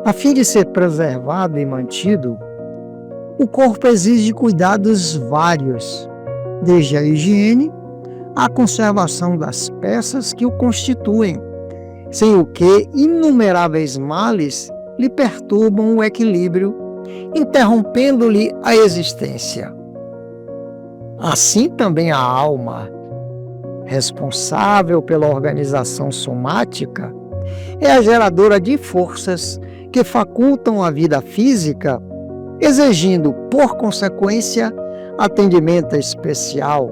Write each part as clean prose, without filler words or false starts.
A fim de ser preservado e mantido, o corpo exige cuidados vários, desde a higiene à conservação das peças que o constituem, sem o que inumeráveis males lhe perturbam o equilíbrio, interrompendo-lhe a existência. Assim também a alma, responsável pela organização somática, é a geradora de forças que facultam a vida física, exigindo, por consequência, atendimento especial,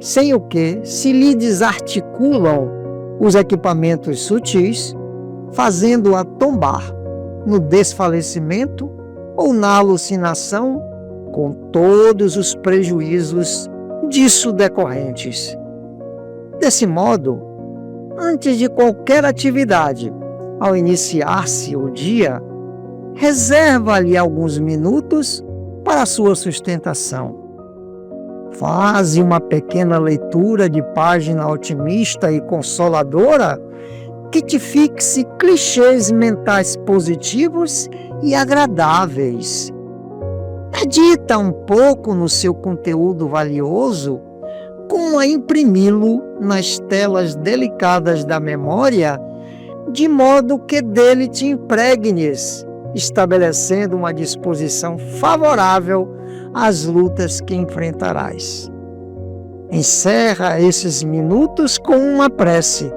sem o que se lhe desarticulam os equipamentos sutis, fazendo-a tombar no desfalecimento ou na alucinação, com todos os prejuízos disso decorrentes. Desse modo, antes de qualquer atividade, ao iniciar-se o dia, reserva-lhe alguns minutos para a sua sustentação. Faze uma pequena leitura de página otimista e consoladora que te fixe clichês mentais positivos e agradáveis. Medita um pouco no seu conteúdo valioso, como a imprimi-lo nas telas delicadas da memória, de modo que dele te impregnes, estabelecendo uma disposição favorável às lutas que enfrentarás. Encerra esses minutos com uma prece,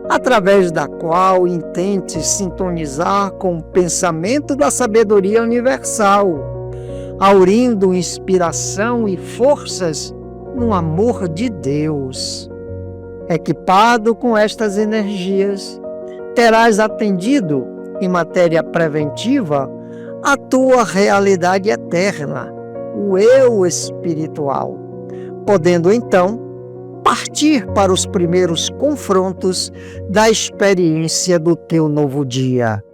através da qual intentes sintonizar com o pensamento da sabedoria universal, aurindo inspiração e forças no amor de Deus. Equipado com estas energias, terás atendido, em matéria preventiva, a tua realidade eterna, o eu espiritual, podendo então partir para os primeiros confrontos da experiência do teu novo dia.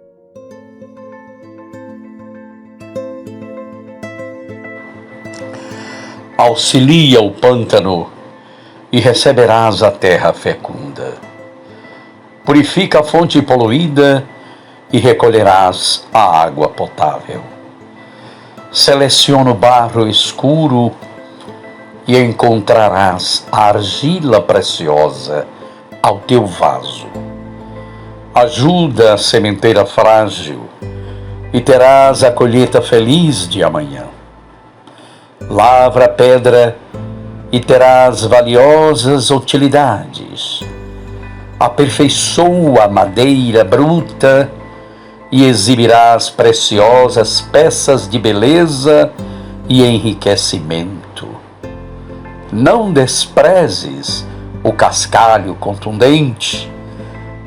Auxilia o pântano e receberás a terra fecunda. Purifica a fonte poluída e recolherás a água potável. Seleciona o barro escuro e encontrarás a argila preciosa ao teu vaso. Ajuda a sementeira frágil e terás a colheita feliz de amanhã. Lavra a pedra e terás valiosas utilidades. Aperfeiçoa a madeira bruta e exibirás preciosas peças de beleza e enriquecimento. Não desprezes o cascalho contundente,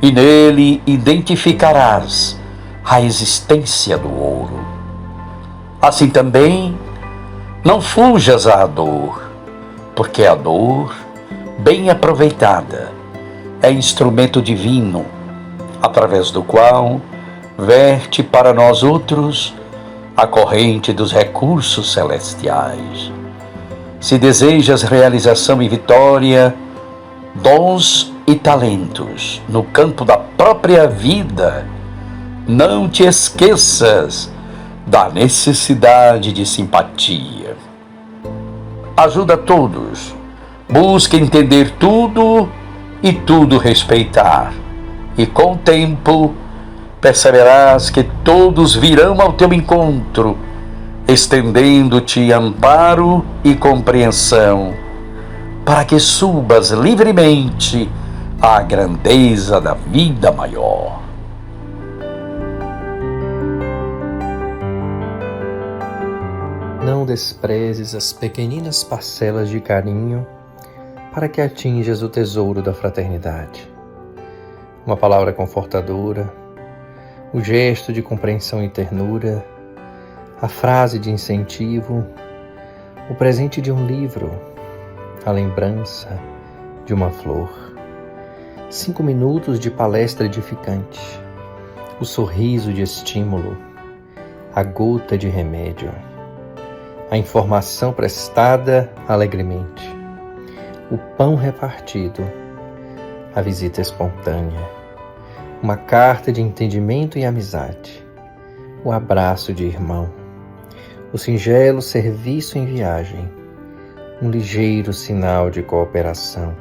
e nele identificarás a existência do ouro. Assim também, não fujas à dor, porque a dor, bem aproveitada, é instrumento divino, através do qual verte para nós outros a corrente dos recursos celestiais. Se desejas realização e vitória, dons e talentos no campo da própria vida, não te esqueças da necessidade de simpatia. Ajuda todos, busca entender tudo e tudo respeitar, e com o tempo perceberás que todos virão ao teu encontro, estendendo-te amparo e compreensão, para que subas livremente à grandeza da vida maior. Não desprezes as pequeninas parcelas de carinho para que atinjas o tesouro da fraternidade. Uma palavra confortadora, o gesto de compreensão e ternura, a frase de incentivo, o presente de um livro, a lembrança de uma flor, 5 minutos de palestra edificante, o sorriso de estímulo, a gota de remédio, a informação prestada alegremente, o pão repartido, a visita espontânea, uma carta de entendimento e amizade, o abraço de irmão, o singelo serviço em viagem, um ligeiro sinal de cooperação.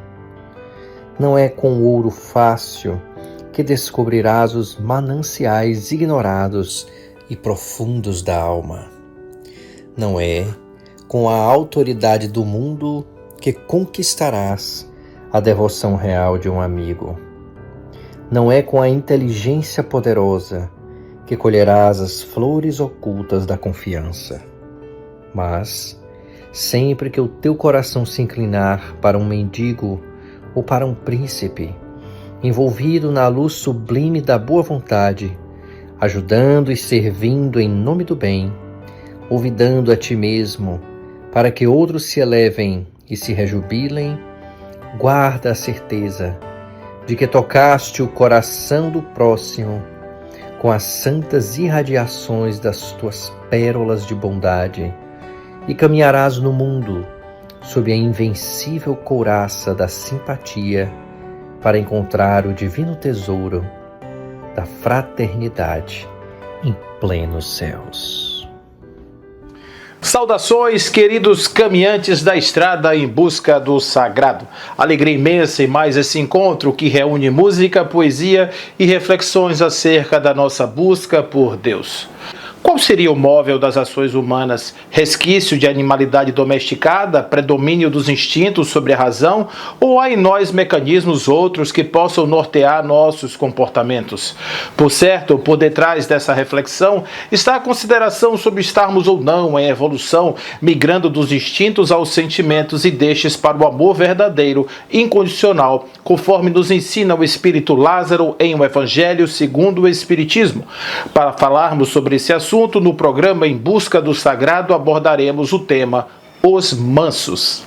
Não é com ouro fácil que descobrirás os mananciais ignorados e profundos da alma. Não é com a autoridade do mundo que conquistarás a devoção real de um amigo. Não é com a inteligência poderosa que colherás as flores ocultas da confiança. Mas, sempre que o teu coração se inclinar para um mendigo ou para um príncipe, envolvido na luz sublime da boa vontade, ajudando e servindo em nome do bem, olvidando a ti mesmo, para que outros se elevem e se rejubilem, guarda a certeza de que tocaste o coração do próximo com as santas irradiações das tuas pérolas de bondade e caminharás no mundo sob a invencível couraça da simpatia para encontrar o divino tesouro da fraternidade em plenos céus. Saudações, queridos caminhantes da estrada em busca do sagrado. Alegria imensa em mais esse encontro que reúne música, poesia e reflexões acerca da nossa busca por Deus. Qual seria o móvel das ações humanas? Resquício de animalidade domesticada, predomínio dos instintos sobre a razão, ou há em nós mecanismos outros que possam nortear nossos comportamentos? Por certo, por detrás dessa reflexão está a consideração sobre estarmos ou não em evolução, migrando dos instintos aos sentimentos e destes para o amor verdadeiro, incondicional, conforme nos ensina o Espírito Lázaro em O Evangelho segundo o Espiritismo. Para falarmos sobre esse assunto, no programa Em Busca do Sagrado abordaremos o tema Os Mansos.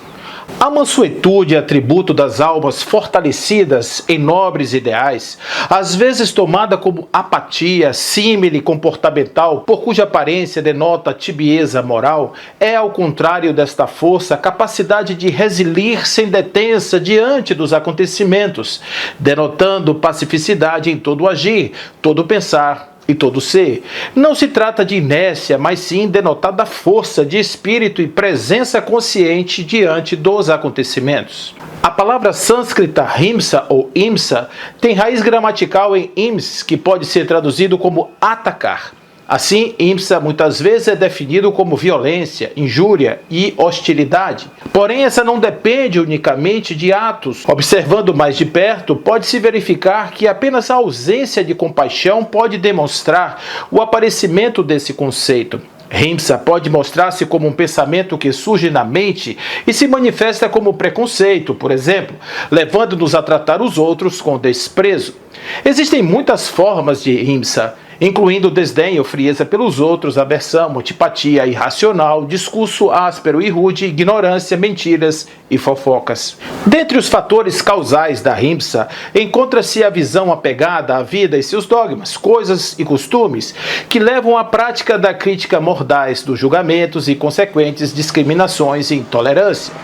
A mansuetude é atributo das almas fortalecidas em nobres ideais, às vezes tomada como apatia, símile comportamental, por cuja aparência denota tibieza moral, é, ao contrário desta força, a capacidade de resilir sem detença diante dos acontecimentos, denotando pacificidade em todo agir, todo pensar e todo ser. Não se trata de inércia, mas sim denotada força de espírito e presença consciente diante dos acontecimentos. A palavra sânscrita himsa ou imsa tem raiz gramatical em ims, que pode ser traduzido como atacar. Assim, imsa muitas vezes é definido como violência, injúria e hostilidade. Porém, essa não depende unicamente de atos. Observando mais de perto, pode-se verificar que apenas a ausência de compaixão pode demonstrar o aparecimento desse conceito. Himsa pode mostrar-se como um pensamento que surge na mente e se manifesta como preconceito, por exemplo, levando-nos a tratar os outros com desprezo. Existem muitas formas de himsa, incluindo desdém ou frieza pelos outros, aversão, antipatia irracional, discurso áspero e rude, ignorância, mentiras e fofocas. Dentre os fatores causais da himsa, encontra-se a visão apegada à vida e seus dogmas, coisas e costumes, que levam à prática da crítica mordaz dos julgamentos e consequentes discriminações e intolerância.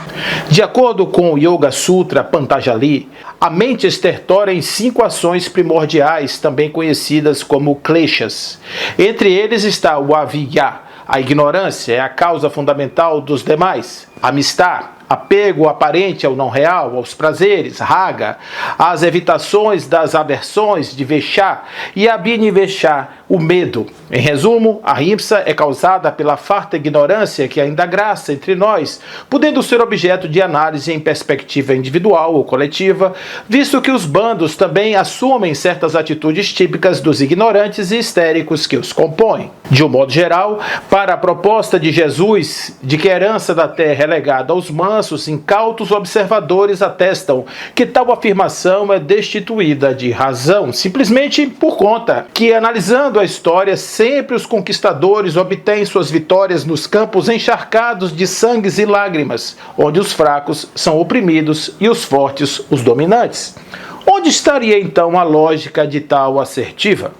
De acordo com o Yoga Sutra Patanjali, a mente estertora em 5 ações primordiais, também conhecidas como kleshas. Entre eles está o avidya, a ignorância é a causa fundamental dos demais, amistad, apego aparente ao não real, aos prazeres, raga, as evitações das aversões de vexá e a binivexá, o medo. Em resumo, a himsa é causada pela farta ignorância que ainda graça entre nós, podendo ser objeto de análise em perspectiva individual ou coletiva, visto que os bandos também assumem certas atitudes típicas dos ignorantes e histéricos que os compõem. De um modo geral, para a proposta de Jesus de que a herança da terra é legada aos mansos, incautos observadores atestam que tal afirmação é destituída de razão, simplesmente por conta que, analisando a história, sempre os conquistadores obtêm suas vitórias nos campos encharcados de sangues e lágrimas, onde os fracos são oprimidos e os fortes os dominantes. Onde estaria então a lógica de tal assertiva?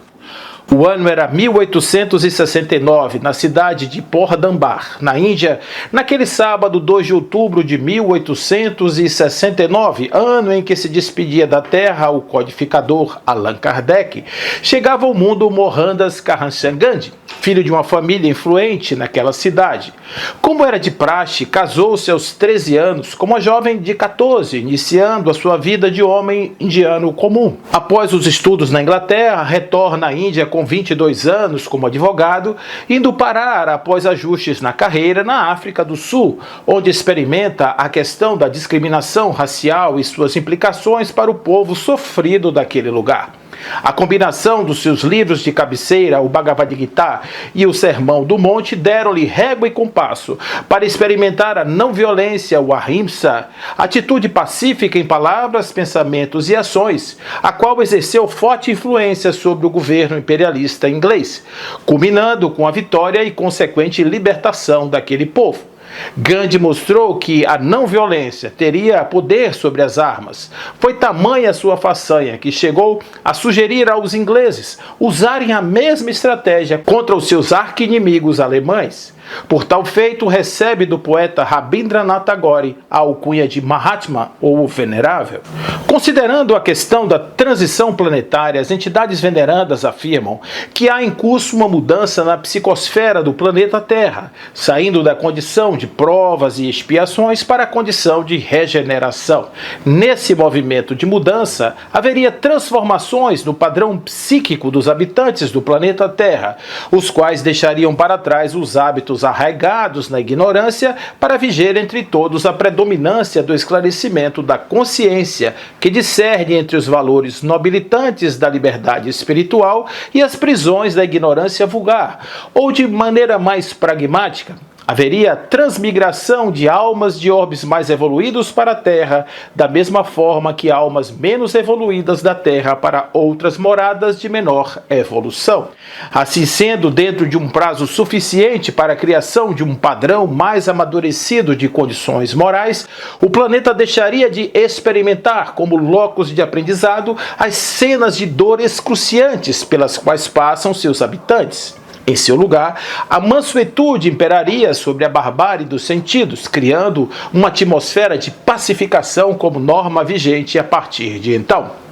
O ano era 1869, na cidade de Pordambar, na Índia, naquele sábado 2 de outubro de 1869, ano em que se despedia da Terra o codificador Allan Kardec, chegava ao mundo Mohandas Karamchand Gandhi, filho de uma família influente naquela cidade. Como era de praxe, casou-se aos 13 anos com uma jovem de 14, iniciando a sua vida de homem indiano comum. Após os estudos na Inglaterra, retorna à Índia com 22 anos como advogado, indo parar após ajustes na carreira na África do Sul, onde experimenta a questão da discriminação racial e suas implicações para o povo sofrido daquele lugar. A combinação dos seus livros de cabeceira, o Bhagavad Gita e o Sermão do Monte, deram-lhe régua e compasso para experimentar a não violência, o Ahimsa, atitude pacífica em palavras, pensamentos e ações, a qual exerceu forte influência sobre o governo imperialista inglês, culminando com a vitória e consequente libertação daquele povo. Gandhi mostrou que a não violência teria poder sobre as armas. Foi tamanha a sua façanha que chegou a sugerir aos ingleses usarem a mesma estratégia contra os seus arqui-inimigos alemães. Por tal feito, recebe do poeta Rabindranath Tagore a alcunha de Mahatma, ou Venerável. Considerando a questão da transição planetária, as entidades venerandas afirmam que há em curso uma mudança na psicosfera do planeta Terra, saindo da condição de provas e expiações para a condição de regeneração. Nesse movimento de mudança, haveria transformações no padrão psíquico dos habitantes do planeta Terra, os quais deixariam para trás os hábitos arraigados na ignorância para viger entre todos a predominância do esclarecimento da consciência que discerne entre os valores nobilitantes da liberdade espiritual e as prisões da ignorância vulgar, ou de maneira mais pragmática, haveria transmigração de almas de orbes mais evoluídos para a Terra, da mesma forma que almas menos evoluídas da Terra para outras moradas de menor evolução. Assim sendo, dentro de um prazo suficiente para a criação de um padrão mais amadurecido de condições morais, o planeta deixaria de experimentar como locus de aprendizado as cenas de dor excruciantes pelas quais passam seus habitantes. Em seu lugar, a mansuetude imperaria sobre a barbárie dos sentidos, criando uma atmosfera de pacificação como norma vigente a partir de então.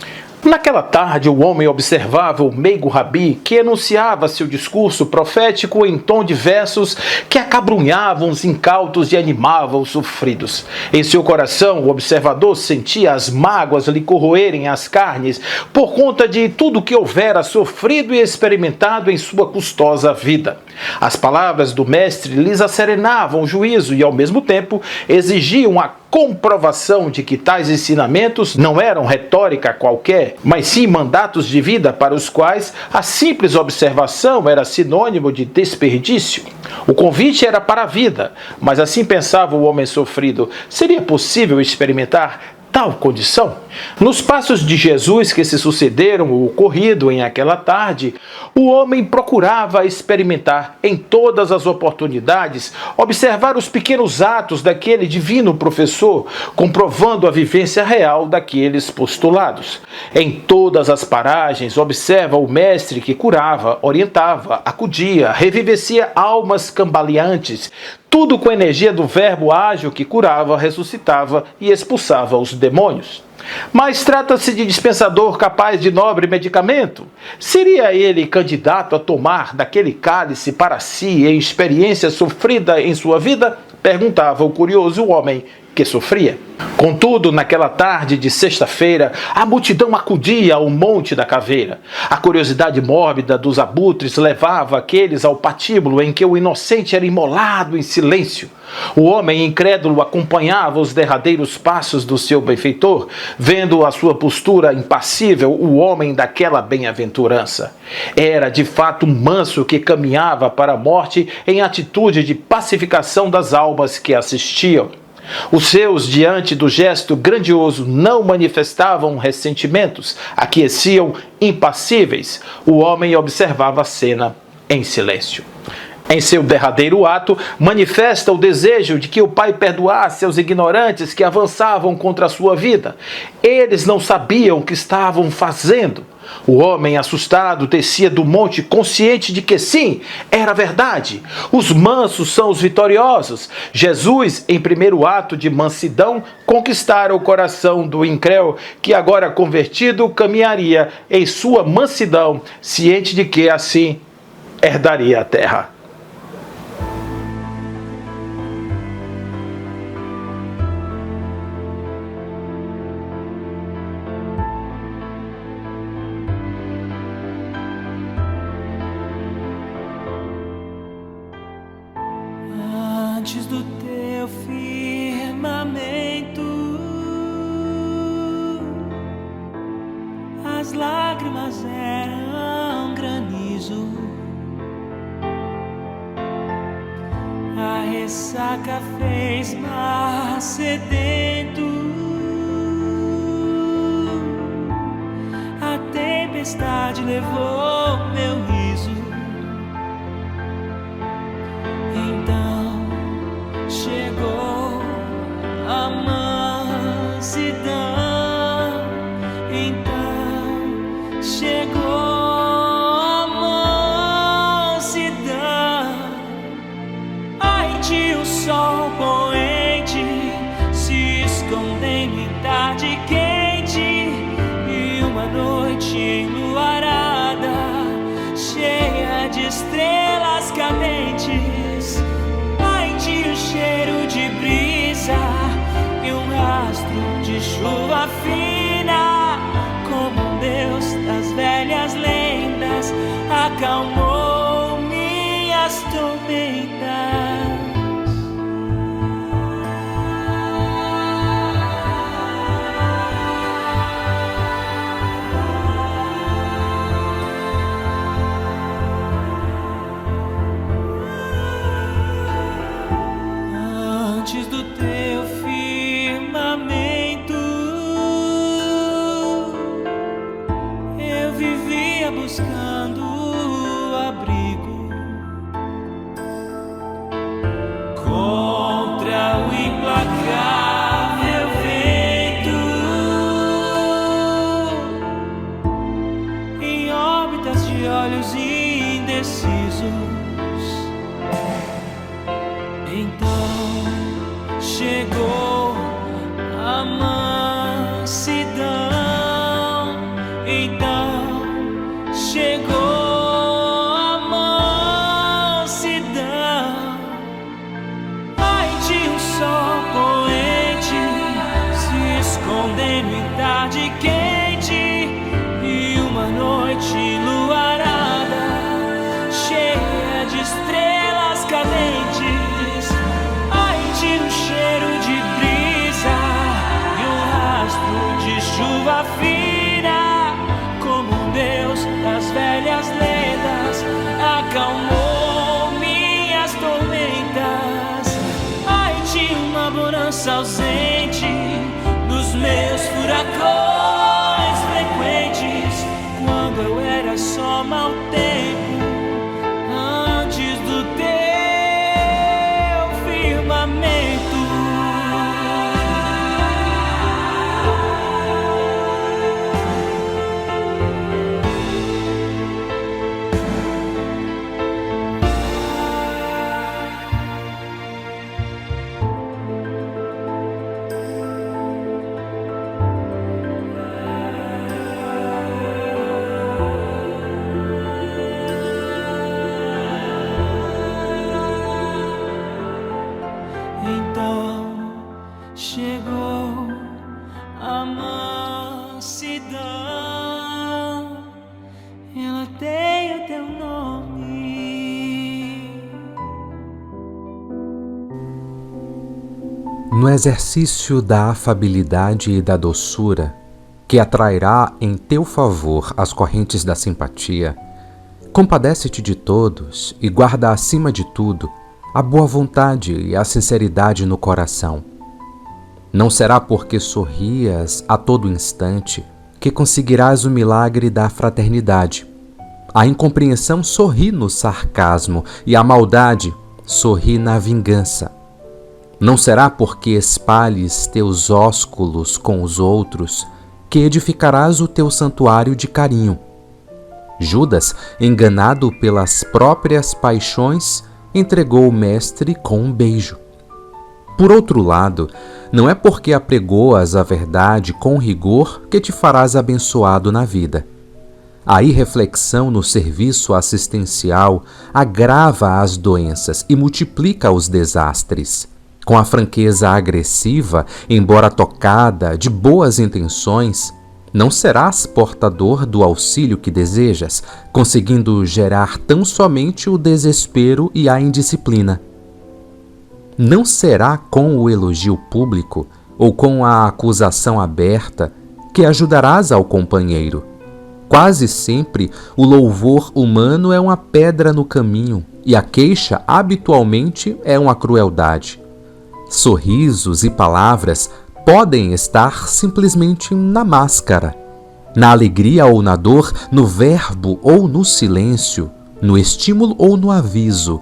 Naquela tarde, o homem observava o meigo Rabi, que enunciava seu discurso profético em tom de versos que acabrunhavam os incautos e animavam os sofridos. Em seu coração, o observador sentia as mágoas lhe corroerem as carnes por conta de tudo que houvera sofrido e experimentado em sua custosa vida. As palavras do mestre lhes acerenavam o juízo e, ao mesmo tempo, exigiam a comprovação de que tais ensinamentos não eram retórica qualquer, mas sim mandatos de vida para os quais a simples observação era sinônimo de desperdício. O convite era para a vida, mas assim pensava o homem sofrido. Seria possível experimentar tal condição? Nos passos de Jesus que se sucederam o ocorrido em aquela tarde, o homem procurava experimentar em todas as oportunidades, observar os pequenos atos daquele divino professor, comprovando a vivência real daqueles postulados. Em todas as paragens, observa o mestre que curava, orientava, acudia, revivencia almas cambaleantes, tudo com a energia do verbo ágil que curava, ressuscitava e expulsava os demônios. Mas trata-se de dispensador capaz de nobre medicamento? Seria ele candidato a tomar daquele cálice para si em experiência sofrida em sua vida? Perguntava o curioso homem que sofria. Contudo, naquela tarde de sexta-feira, a multidão acudia ao Monte da Caveira. A curiosidade mórbida dos abutres levava aqueles ao patíbulo em que o inocente era imolado em silêncio. O homem incrédulo acompanhava os derradeiros passos do seu benfeitor, vendo a sua postura impassível, o homem daquela bem-aventurança. Era, de fato, um manso que caminhava para a morte em atitude de pacificação das almas que assistiam. Os seus, diante do gesto grandioso, não manifestavam ressentimentos, aqueciam impassíveis. O homem observava a cena em silêncio. Em seu derradeiro ato, manifesta o desejo de que o Pai perdoasse aos ignorantes que avançavam contra a sua vida. Eles não sabiam o que estavam fazendo. O homem assustado descia do monte consciente de que sim, era verdade. Os mansos são os vitoriosos. Jesus, em primeiro ato de mansidão, conquistara o coração do incréu, que agora convertido caminharia em sua mansidão, ciente de que assim herdaria a terra. Antes do teu firmamento, as lágrimas eram granizo, a ressaca fez mar sedento, a tempestade levou meu riso. Então chegou a mansidão, então chegou a mansidão. Ai de um sol poente se escondendo em tarde quente, e uma noite enluarada cheia de estrelas cadentes. Um cheiro de brisa e um rastro de chuva fina, como um Deus das velhas lendas acalmou minhas tormentas. Antes do teu firmamento, eu vivia buscando abrigo contra o implacável vento, em órbitas de olhos indecisos. Então chegou a mansidão, então chegou a mansidão. Ai de um sol poente se escondendo em tarde quente, e uma noite enluarada cheia de estrelas cadentes. Um cheiro de brisa e um rastro de chuva fina, como um Deus das velhas lendas acalmou minhas tormentas. Ai de uma bonança ausente nos meus furacões frequentes, quando eu era só mau tempo, antes do teu firmamento. Então chegou a mansidão, ela tem o teu nome. No exercício da afabilidade e da doçura, que atrairá em teu favor as correntes da simpatia, compadece-te de todos e guarda acima de tudo a boa vontade e a sinceridade no coração. Não será porque sorrias a todo instante que conseguirás o milagre da fraternidade. A incompreensão sorri no sarcasmo e a maldade sorri na vingança. Não será porque espalhes teus ósculos com os outros que edificarás o teu santuário de carinho. Judas, enganado pelas próprias paixões, entregou o mestre com um beijo. Por outro lado, não é porque apregoas a verdade com rigor que te farás abençoado na vida. A irreflexão no serviço assistencial agrava as doenças e multiplica os desastres. Com a franqueza agressiva, embora tocada de boas intenções, não serás portador do auxílio que desejas, conseguindo gerar tão somente o desespero e a indisciplina. Não será com o elogio público ou com a acusação aberta que ajudarás ao companheiro. Quase sempre, o louvor humano é uma pedra no caminho e a queixa habitualmente é uma crueldade. Sorrisos e palavras podem estar simplesmente na máscara. Na alegria ou na dor, no verbo ou no silêncio, no estímulo ou no aviso,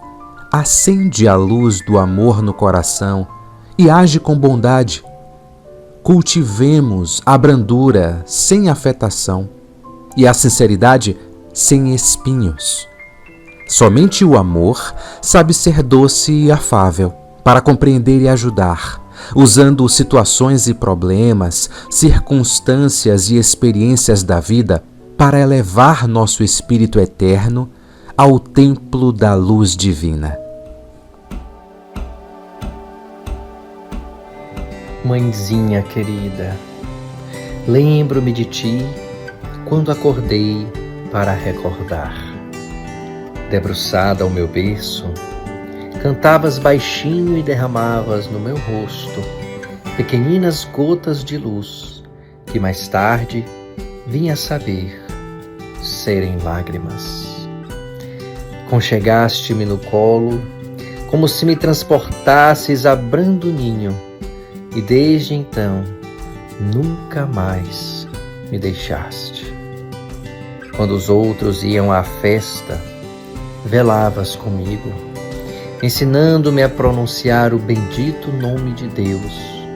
acende a luz do amor no coração e age com bondade. Cultivemos a brandura sem afetação e a sinceridade sem espinhos. Somente o amor sabe ser doce e afável para compreender e ajudar, usando situações e problemas, circunstâncias e experiências da vida para elevar nosso espírito eterno ao templo da luz divina. Mãezinha querida, lembro-me de ti quando acordei para recordar. Debruçada ao meu berço, cantavas baixinho e derramavas no meu rosto pequeninas gotas de luz que mais tarde vim a saber serem lágrimas. Conchegaste-me no colo como se me transportasses a brando ninho e desde então nunca mais me deixaste. Quando os outros iam à festa, velavas comigo, ensinando-me a pronunciar o bendito nome de Deus.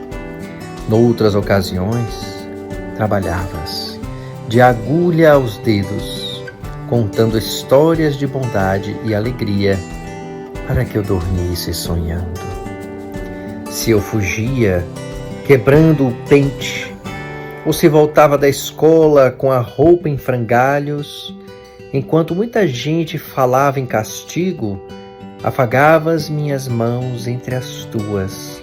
Noutras ocasiões, trabalhavas de agulha aos dedos, contando histórias de bondade e alegria para que eu dormisse sonhando. Se eu fugia, quebrando o pente, ou se voltava da escola com a roupa em frangalhos, enquanto muita gente falava em castigo, afagavas minhas mãos entre as tuas,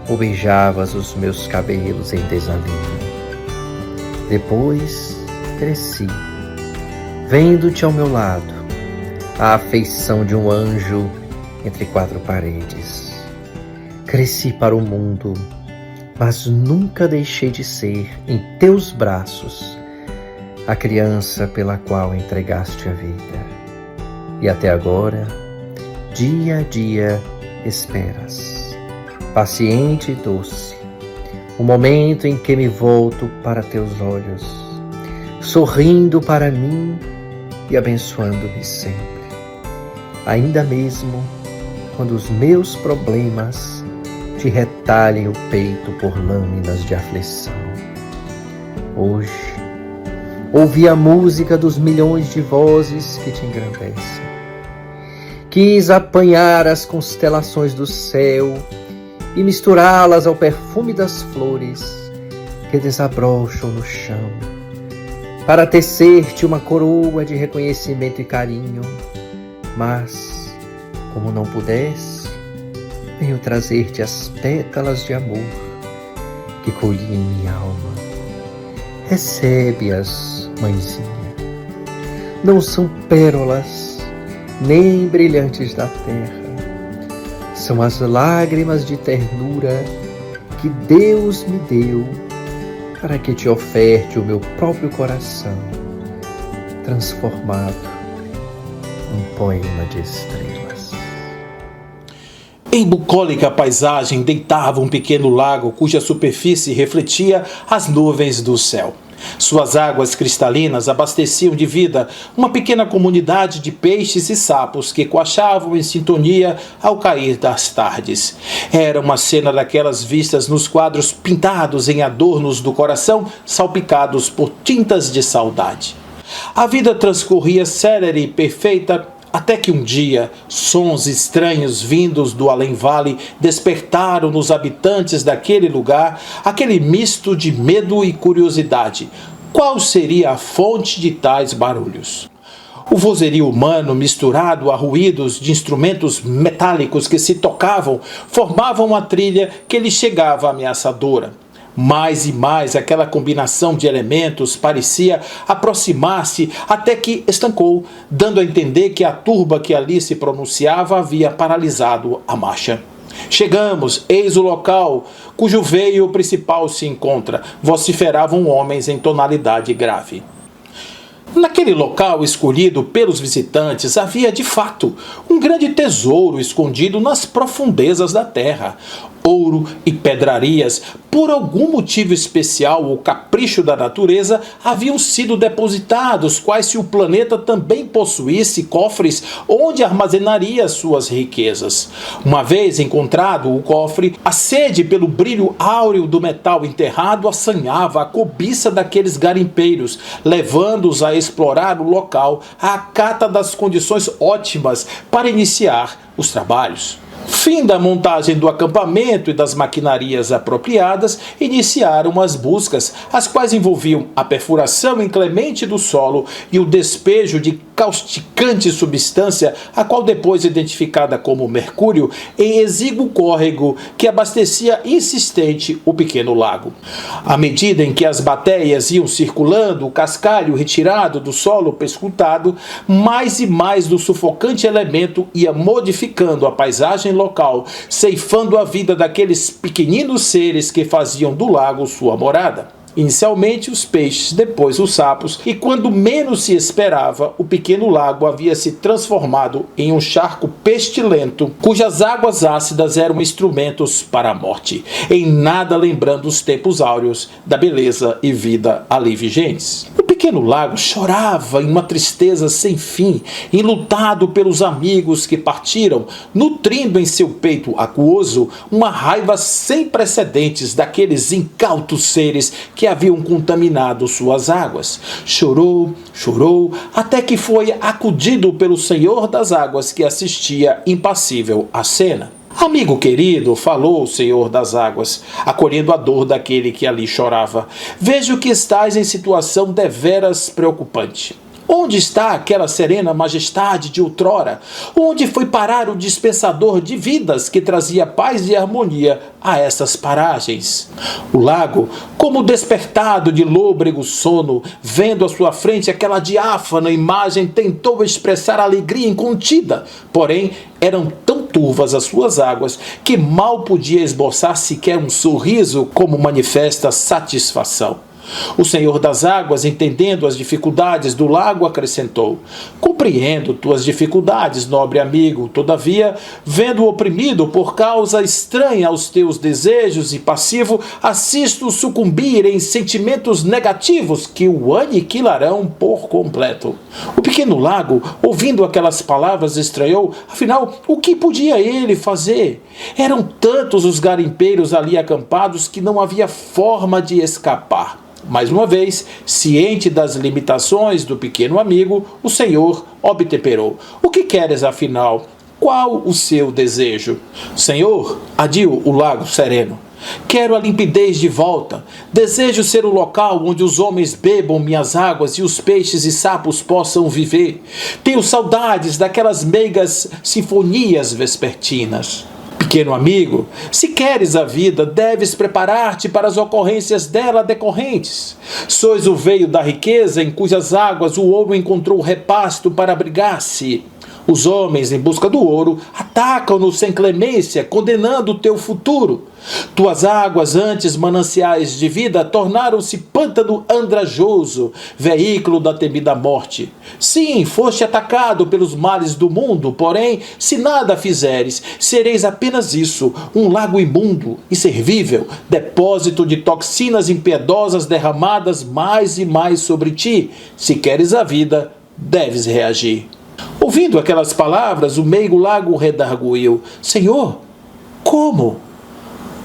ou beijavas os meus cabelos em desalinho. Depois cresci, vendo-te ao meu lado, a afeição de um anjo entre quatro paredes. Cresci para o mundo, mas nunca deixei de ser, em teus braços, a criança pela qual entregaste a vida. E até agora, dia a dia, esperas, paciente e doce, o momento em que me volto para teus olhos, sorrindo para mim e abençoando-me sempre. Ainda mesmo quando os meus problemas te retalhem o peito por lâminas de aflição. Hoje, ouvi a música dos milhões de vozes que te engrandecem. Quis apanhar as constelações do céu e misturá-las ao perfume das flores que desabrocham no chão, para tecer-te uma coroa de reconhecimento e carinho. Mas, como não pudesse, venho trazer-te as pétalas de amor que colhi em minha alma. Recebe-as, mãezinha. Não são pérolas, nem brilhantes da terra. São as lágrimas de ternura que Deus me deu para que te oferte o meu próprio coração, transformado num poema de estrelas. Em bucólica paisagem deitava um pequeno lago cuja superfície refletia as nuvens do céu. Suas águas cristalinas abasteciam de vida uma pequena comunidade de peixes e sapos que coachavam em sintonia ao cair das tardes. Era uma cena daquelas vistas nos quadros pintados em adornos do coração, salpicados por tintas de saudade. A vida transcorria célere e perfeita, até que um dia, sons estranhos vindos do além-vale despertaram nos habitantes daquele lugar aquele misto de medo e curiosidade. Qual seria a fonte de tais barulhos? O vozerio humano, misturado a ruídos de instrumentos metálicos que se tocavam, formava uma trilha que lhe chegava ameaçadora. Mais e mais aquela combinação de elementos parecia aproximar-se até que estancou, dando a entender que a turba que ali se pronunciava havia paralisado a marcha. Chegamos, eis o local cujo veio principal se encontra, vociferavam homens em tonalidade grave. Naquele local escolhido pelos visitantes havia, de fato, um grande tesouro escondido nas profundezas da terra. Ouro e pedrarias, por algum motivo especial ou capricho da natureza, haviam sido depositados, quais se o planeta também possuísse cofres onde armazenaria suas riquezas. Uma vez encontrado o cofre, a sede pelo brilho áureo do metal enterrado assanhava a cobiça daqueles garimpeiros, levando-os a explorar o local à cata das condições ótimas para iniciar os trabalhos. Fim da montagem do acampamento e das maquinarias apropriadas, iniciaram as buscas, as quais envolviam a perfuração inclemente do solo e o despejo de causticante substância, a qual depois identificada como mercúrio, em exíguo córrego que abastecia insistente o pequeno lago. À medida em que as batéias iam circulando, o cascalho retirado do solo perscrutado, mais e mais do sufocante elemento ia modificando a paisagem local, ceifando a vida daqueles pequeninos seres que faziam do lago sua morada. Inicialmente os peixes, depois os sapos, e quando menos se esperava, o pequeno lago havia se transformado em um charco pestilento, cujas águas ácidas eram instrumentos para a morte, em nada lembrando os tempos áureos da beleza e vida ali vigentes. O pequeno lago chorava em uma tristeza sem fim, enlutado pelos amigos que partiram, nutrindo em seu peito aquoso uma raiva sem precedentes daqueles incautos seres que haviam contaminado suas águas. Chorou, chorou, até que foi acudido pelo Senhor das Águas, que assistia impassível à cena. Amigo querido, falou o Senhor das Águas, acolhendo a dor daquele que ali chorava, vejo que estás em situação deveras preocupante. Onde está aquela serena majestade de outrora? Onde foi parar o dispensador de vidas que trazia paz e harmonia a essas paragens? O lago, como despertado de lôbrego sono, vendo à sua frente aquela diáfana imagem, tentou expressar alegria incontida, porém eram tão turvas as suas águas que mal podia esboçar sequer um sorriso como manifesta satisfação. O Senhor das Águas, entendendo as dificuldades do lago, acrescentou: compreendo tuas dificuldades, nobre amigo, todavia, vendo-o oprimido por causa estranha aos teus desejos e passivo, assisto sucumbir em sentimentos negativos que o aniquilarão por completo. O pequeno lago, ouvindo aquelas palavras, estranhou, afinal, o que podia ele fazer? Eram tantos os garimpeiros ali acampados que não havia forma de escapar. Mais uma vez, ciente das limitações do pequeno amigo, o Senhor obtemperou. O que queres, afinal? Qual o seu desejo? Senhor, adiu o lago sereno. Quero a limpidez de volta. Desejo ser o local onde os homens bebam minhas águas e os peixes e sapos possam viver. Tenho saudades daquelas meigas sinfonias vespertinas. Pequeno amigo, se queres a vida, deves preparar-te para as ocorrências dela decorrentes. Sois o veio da riqueza em cujas águas o ouro encontrou repasto para abrigar-se. Os homens, em busca do ouro, atacam-no sem clemência, condenando o teu futuro. Tuas águas, antes mananciais de vida, tornaram-se pântano andrajoso, veículo da temida morte. Sim, foste atacado pelos males do mundo, porém, se nada fizeres, sereis apenas isso, um lago imundo, inservível, depósito de toxinas impiedosas derramadas mais e mais sobre ti. Se queres a vida, deves reagir. Ouvindo aquelas palavras, o meigo lago redarguiu: Senhor, como?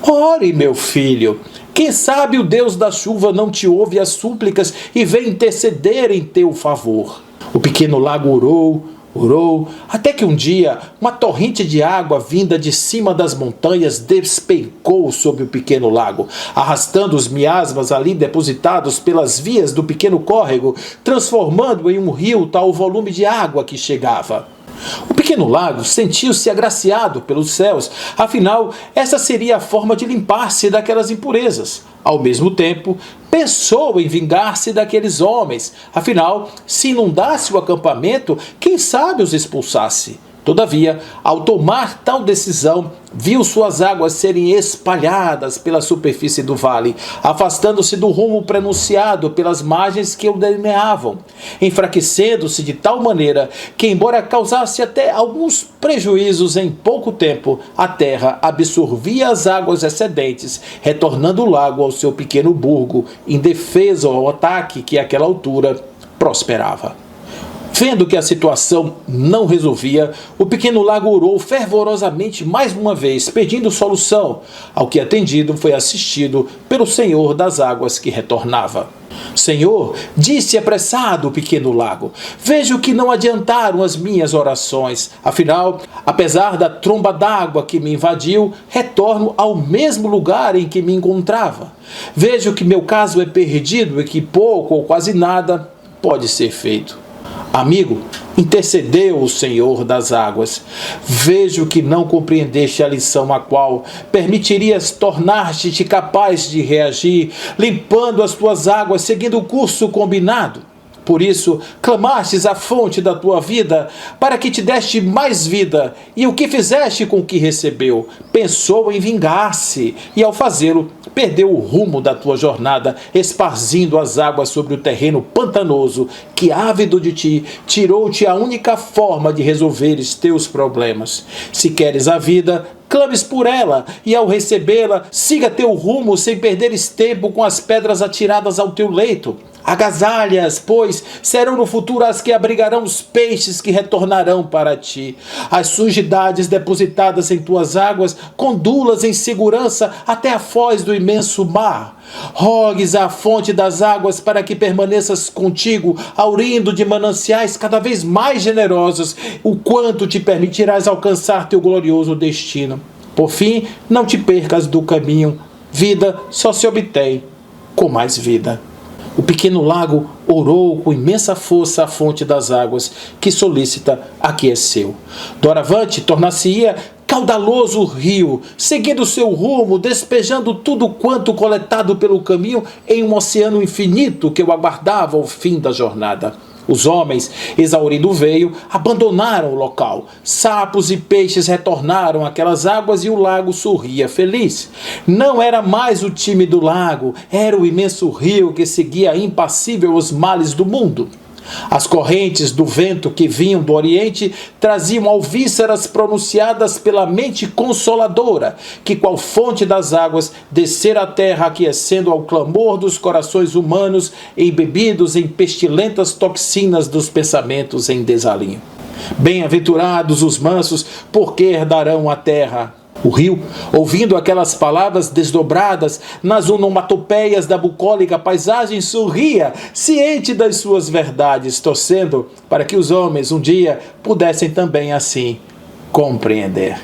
Ore, meu filho. Quem sabe o Deus da chuva não te ouve as súplicas e vem interceder em teu favor. O pequeno lago orou, Orou, até que um dia uma torrente de água vinda de cima das montanhas despencou sobre o pequeno lago, arrastando os miasmas ali depositados pelas vias do pequeno córrego, transformando em um rio tal o volume de água que chegava. O pequeno lago sentiu-se agraciado pelos céus, afinal, essa seria a forma de limpar-se daquelas impurezas. Ao mesmo tempo, pensou em vingar-se daqueles homens, afinal, se inundasse o acampamento, quem sabe os expulsasse. Todavia, ao tomar tal decisão, viu suas águas serem espalhadas pela superfície do vale, afastando-se do rumo pronunciado pelas margens que o delineavam, enfraquecendo-se de tal maneira que, embora causasse até alguns prejuízos em pouco tempo, a terra absorvia as águas excedentes, retornando o lago ao seu pequeno burgo, indefeso ao ataque que àquela altura prosperava. Vendo que a situação não resolvia, o pequeno lago orou fervorosamente mais uma vez, pedindo solução, ao que atendido foi assistido pelo Senhor das águas que retornava. Senhor, disse apressado o pequeno lago, vejo que não adiantaram as minhas orações. Afinal, apesar da tromba d'água que me invadiu, retorno ao mesmo lugar em que me encontrava. Vejo que meu caso é perdido e que pouco ou quase nada pode ser feito. Amigo, intercedeu o Senhor das águas. Vejo que não compreendeste a lição a qual permitirias tornar-te capaz de reagir, limpando as tuas águas, seguindo o curso combinado. Por isso, clamastes à fonte da tua vida, para que te deste mais vida, e o que fizeste com o que recebeu? Pensou em vingar-se, e ao fazê-lo, perdeu o rumo da tua jornada, esparzindo as águas sobre o terreno pantanoso, que, ávido de ti, tirou-te a única forma de resolveres teus problemas. Se queres a vida, clames por ela, e ao recebê-la, siga teu rumo sem perderes tempo com as pedras atiradas ao teu leito. Agasalhas, pois, serão no futuro as que abrigarão os peixes que retornarão para ti. As sujidades depositadas em tuas águas, condu-las em segurança até a foz do imenso mar. Rogues à fonte das águas para que permaneças contigo, aurindo de mananciais cada vez mais generosos, o quanto te permitirás alcançar teu glorioso destino. Por fim, não te percas do caminho. Vida só se obtém com mais vida. O pequeno lago orou com imensa força à fonte das águas, que solicita aqueceu. Doravante, tornar-se-ia caudaloso rio, seguindo seu rumo, despejando tudo quanto coletado pelo caminho em um oceano infinito que o aguardava ao fim da jornada. Os homens, exaurindo o veio, abandonaram o local. Sapos e peixes retornaram àquelas águas e o lago sorria feliz. Não era mais o tímido lago, era o imenso rio que seguia impassível os males do mundo. As correntes do vento que vinham do Oriente traziam alvíceras pronunciadas pela mente consoladora, que, qual fonte das águas, descera à terra, aquecendo ao clamor dos corações humanos, embebidos em pestilentas toxinas dos pensamentos em desalinho. Bem-aventurados os mansos, porque herdarão a terra. O rio, ouvindo aquelas palavras desdobradas nas onomatopeias da bucólica paisagem, sorria, ciente das suas verdades, torcendo para que os homens um dia pudessem também assim compreender.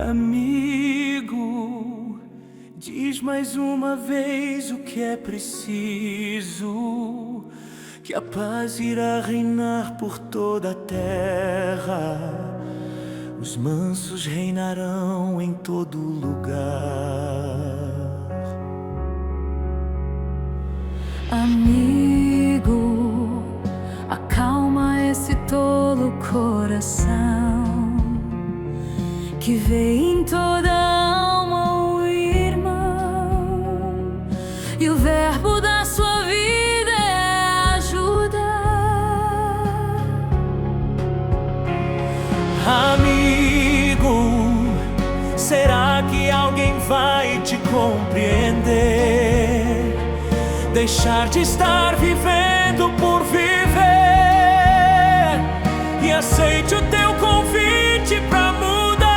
Amigo, diz mais uma vez o que é preciso, que a paz irá reinar por toda a terra. Os mansos reinarão em todo lugar. Amigo, acalma esse tolo coração que vê em toda alma o irmão, e o verbo da sua vida é ajuda. Amigo, será que alguém vai te compreender? deixar de estar vivendo por viver e aceite o teu convite pra mudar.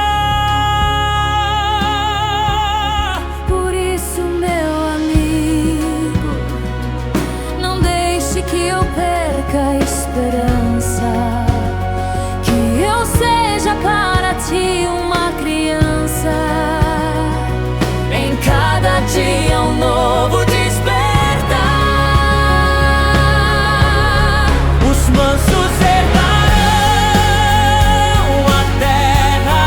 Por isso, meu amigo, não deixe que eu perca a esperança, que eu seja para ti uma criança. Em cada dia um novo despertar. Os mansos herdarão a terra,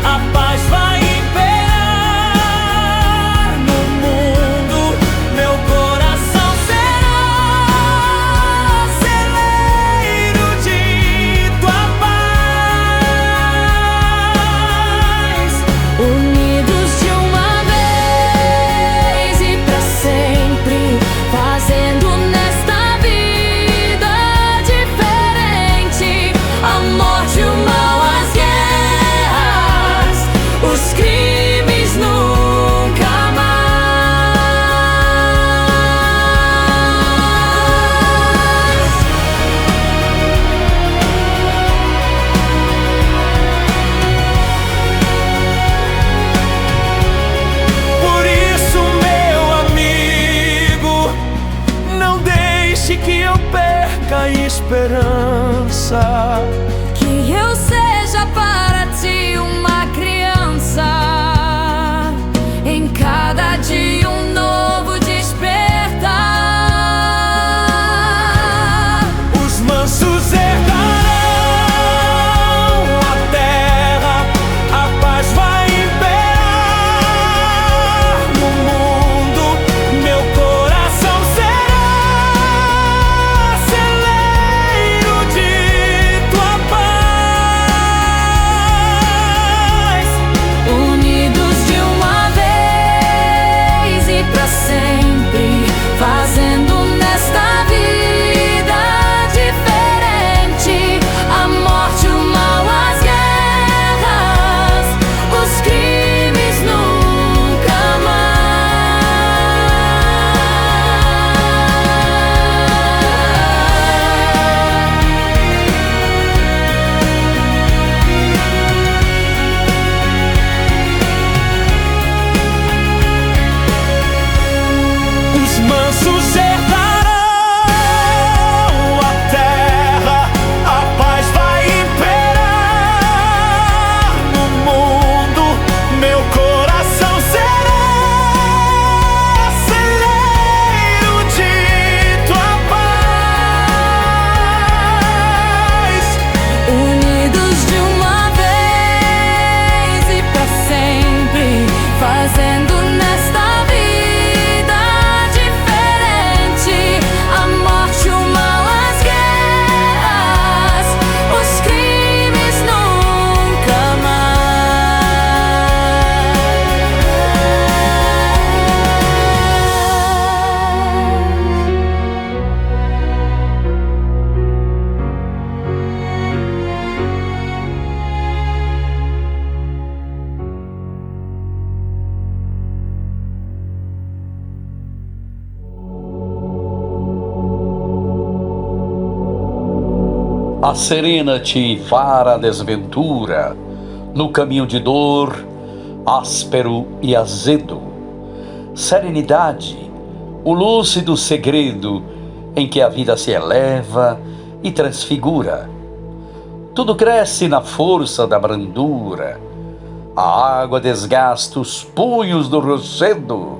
a paz vai imperar no mundo. Meu coração será celeiro de tua paz. Unidos de uma vez e pra sempre, fazendo nesta vida diferente a morte, o mal, as guerras, os crimes nunca mais. Por isso, meu amigo, não deixe que eu perca a esperança. Que eu seja para ti uma criança. Em cada dia um novo despertar. Os mansos herdarão a terra, a paz vai imperar no mundo. Meu coração será celeiro de tua paz. Unidos de uma vez e pra sempre, fazendo nesta vida diferente a morte, o mal, as guerras, os crimes nunca mais. Os mansos herdarão a terra, a paz vai imperar no mundo. Meu coração será celeiro de tua paz. Unidos de uma vez e pra sempre, fazendo nesta vida diferente a morte, o mal, as guerras, os crimes nunca Acerena-te, vara desventura, no caminho de dor, áspero e azedo. Serenidade, o lúcido segredo em que a vida se eleva e transfigura. Tudo cresce na força da brandura. A água desgasta os punhos do rochedo.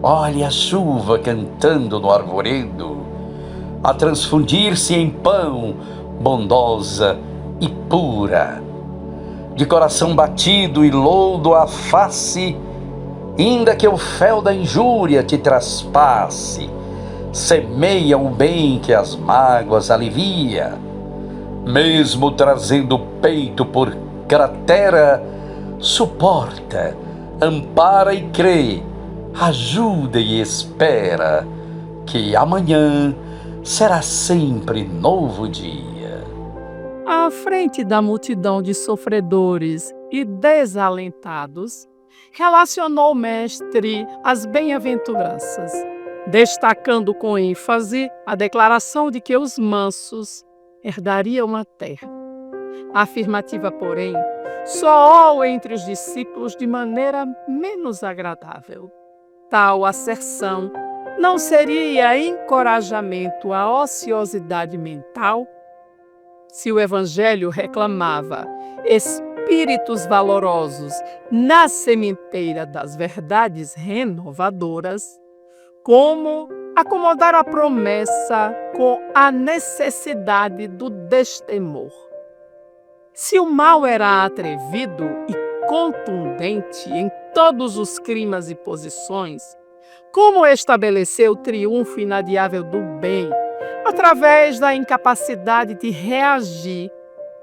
Olhe a chuva cantando no arvoredo, a transfundir-se em pão, bondosa e pura. De coração batido e lodo a face, ainda que o fel da injúria te traspasse, semeia o bem que as mágoas alivia. Mesmo trazendo o peito por cratera, suporta, ampara e crê, ajuda e espera, que amanhã será sempre novo dia. À frente da multidão de sofredores e desalentados, relacionou o Mestre as bem-aventuranças. destacando com ênfase a declaração de que os mansos herdariam a terra. A afirmativa, porém, soou entre os discípulos de maneira menos agradável. Tal asserção não seria encorajamento à ociosidade mental? Se o Evangelho reclamava espíritos valorosos na sementeira das verdades renovadoras, como acomodar a promessa com a necessidade do destemor? Se o mal era atrevido e contundente em todos os climas e posições, como estabelecer o triunfo inadiável do bem através da incapacidade de reagir,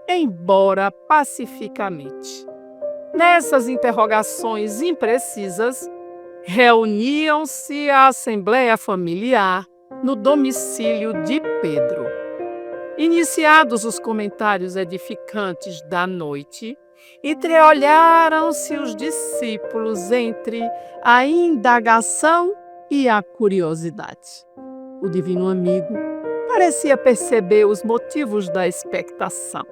embora pacificamente? Nessas interrogações imprecisas, reuniam-se a assembleia familiar no domicílio de Pedro. Iniciados os comentários edificantes da noite, entreolharam-se os discípulos entre a indagação e a curiosidade. O divino amigo parecia perceber os motivos da expectação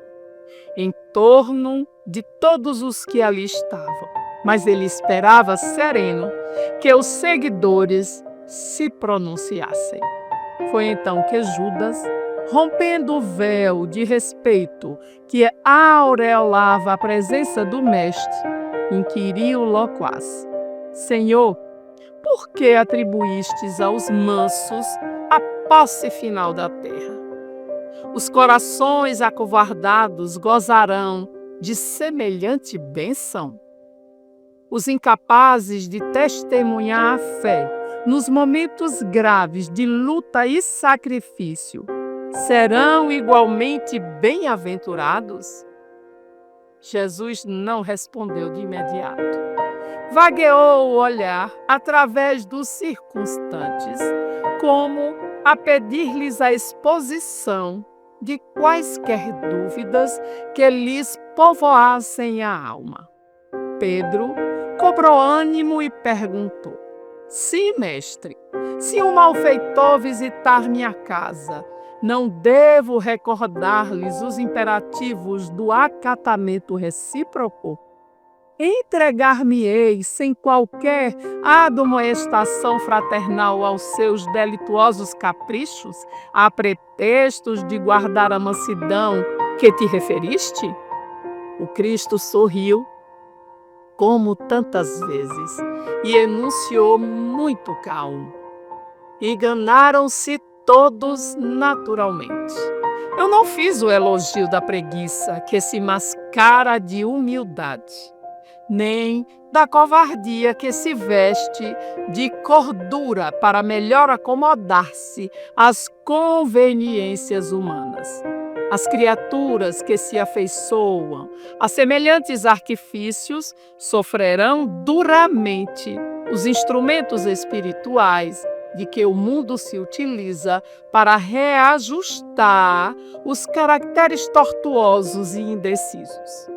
em torno de todos os que ali estavam, mas ele esperava sereno que os seguidores se pronunciassem. Foi então que Judas, rompendo o véu de respeito que aureolava a presença do Mestre, inquiriu loquaz: Senhor, por que atribuístes aos mansos a posse final da terra? Os corações acovardados gozarão de semelhante bênção? Os incapazes de testemunhar a fé nos momentos graves de luta e sacrifício serão igualmente bem-aventurados? Jesus não respondeu de imediato. Vagueou o olhar através dos circunstantes, como a pedir-lhes a exposição de quaisquer dúvidas que lhes povoassem a alma. Pedro cobrou ânimo e perguntou: Sim, mestre, se um malfeitor visitar minha casa, não devo recordar-lhes os imperativos do acatamento recíproco? Entregar-me-ei sem qualquer admoestação fraternal aos seus delituosos caprichos, a pretextos de guardar a mansidão que te referiste? O Cristo sorriu, como tantas vezes, e enunciou muito calmo: enganaram-se todos naturalmente. Eu não fiz o elogio da preguiça que se mascara de humildade, nem da covardia que se veste de cordura para melhor acomodar-se às conveniências humanas. As criaturas que se afeiçoam a semelhantes artifícios sofrerão duramente os instrumentos espirituais de que o mundo se utiliza para reajustar os caracteres tortuosos e indecisos.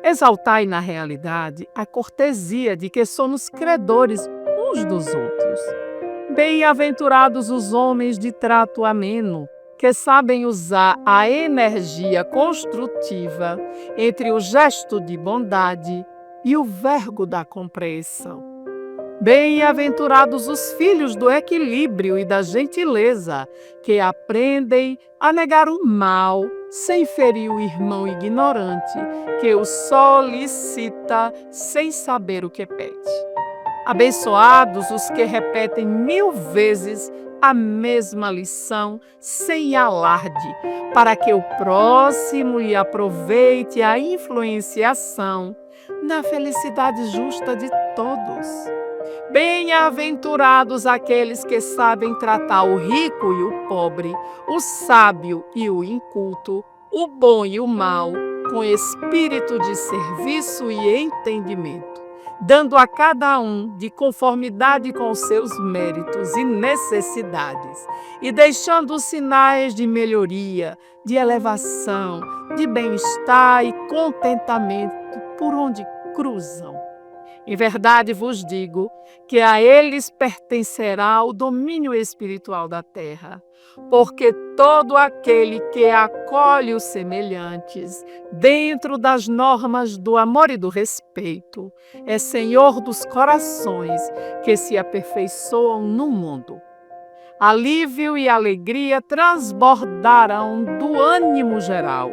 Exaltai na realidade a cortesia de que somos credores uns dos outros. Bem-aventurados os homens de trato ameno, que sabem usar a energia construtiva entre o gesto de bondade e o vergo da compreensão. Bem-aventurados os filhos do equilíbrio e da gentileza, que aprendem a negar o mal sem ferir o irmão ignorante, que o solicita sem saber o que pede. Abençoados os que repetem 1000 vezes a mesma lição sem alarde, para que o próximo lhe aproveite a influenciação na felicidade justa de todos. Bem-aventurados aqueles que sabem tratar o rico e o pobre, o sábio e o inculto, o bom e o mau, com espírito de serviço e entendimento, dando a cada um de conformidade com seus méritos e necessidades, e deixando sinais de melhoria, de elevação, de bem-estar e contentamento por onde cruzam. Em verdade vos digo que a eles pertencerá o domínio espiritual da terra, porque todo aquele que acolhe os semelhantes dentro das normas do amor e do respeito é senhor dos corações que se aperfeiçoam no mundo. Alívio e alegria transbordarão do ânimo geral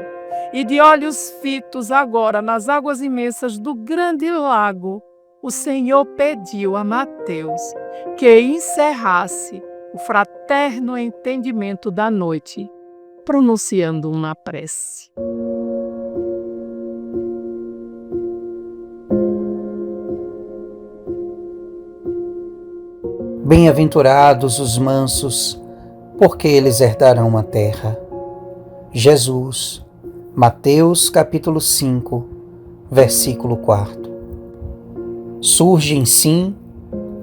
e de olhos fitos agora nas águas imensas do grande lago. O Senhor pediu a Mateus que encerrasse o fraterno entendimento da noite, pronunciando uma prece. Bem-aventurados os mansos, porque eles herdarão a terra. Jesus, Mateus capítulo 5, versículo 4. Surgem, sim,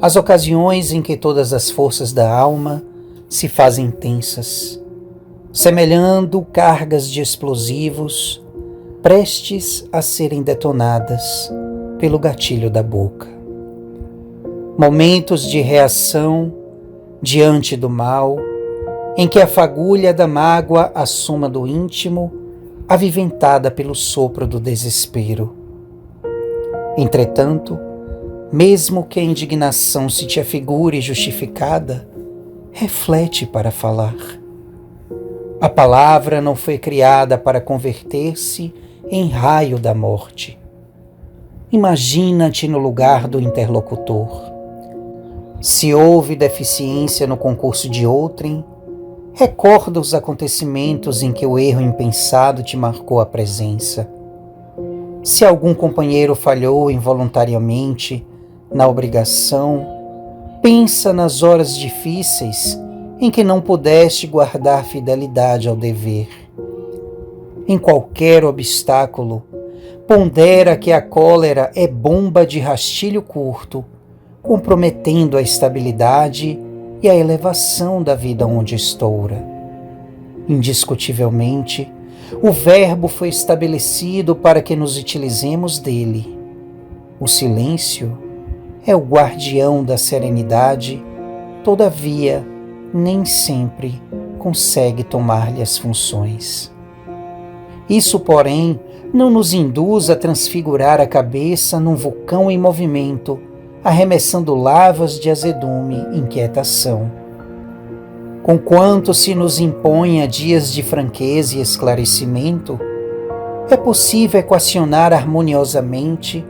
as ocasiões em que todas as forças da alma se fazem tensas, semelhando cargas de explosivos prestes a serem detonadas pelo gatilho da boca. Momentos de reação diante do mal, em que a fagulha da mágoa assuma do íntimo, aviventada pelo sopro do desespero. Entretanto, mesmo que a indignação se te afigure justificada, reflete para falar. A palavra não foi criada para converter-se em raio da morte. Imagina-te no lugar do interlocutor. Se houve deficiência no concurso de outrem, recorda os acontecimentos em que o erro impensado te marcou a presença. Se algum companheiro falhou involuntariamente na obrigação, pensa nas horas difíceis em que não pudeste guardar fidelidade ao dever. Em qualquer obstáculo, pondera que a cólera é bomba de rastilho curto, comprometendo a estabilidade e a elevação da vida onde estoura. Indiscutivelmente, o Verbo foi estabelecido para que nos utilizemos dele. O silêncio é o guardião da serenidade, todavia, nem sempre consegue tomar-lhe as funções. Isso, porém, não nos induz a transfigurar a cabeça num vulcão em movimento, arremessando lavas de azedume e inquietação. Conquanto se nos imponha dias de franqueza e esclarecimento, é possível equacionar harmoniosamente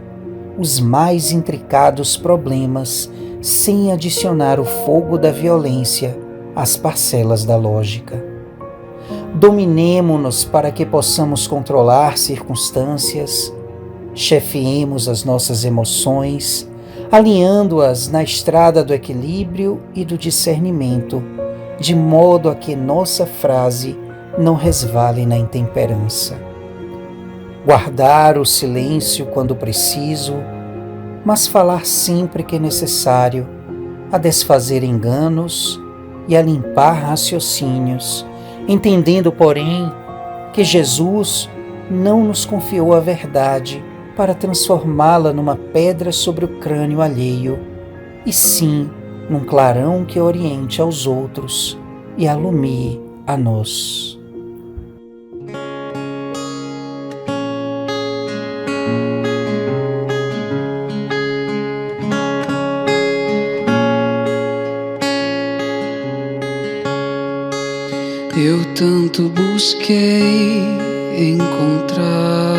os mais intricados problemas sem adicionar o fogo da violência às parcelas da lógica. Dominemo-nos para que possamos controlar circunstâncias, chefiemos as nossas emoções, alinhando-as na estrada do equilíbrio e do discernimento, de modo a que nossa frase não resvale na intemperança. Guardar o silêncio quando preciso, mas falar sempre que necessário, a desfazer enganos e a limpar raciocínios, entendendo, porém, que Jesus não nos confiou a verdade para transformá-la numa pedra sobre o crânio alheio, e sim num clarão que oriente aos outros e alumie a nós. Eu tanto busquei encontrar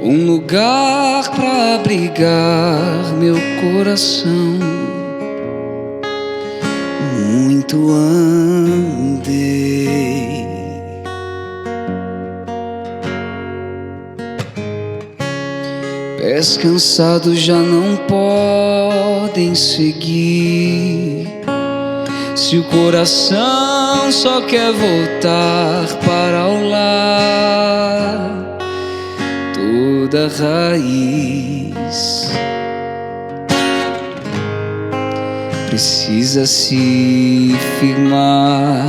um lugar para abrigar meu coração. Muito andei, pés cansados já não podem seguir. Se o coração só quer voltar para o lar, toda raiz precisa se firmar.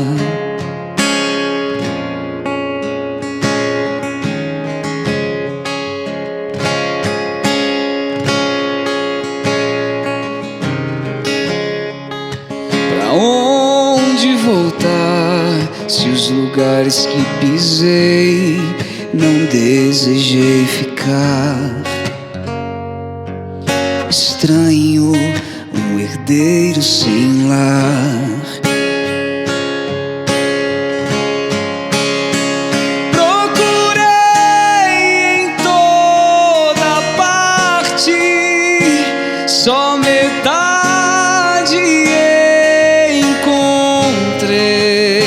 aonde voltar se os lugares que pisei não desejei ficar? Estranho, um herdeiro sem lar. Só metade encontrei.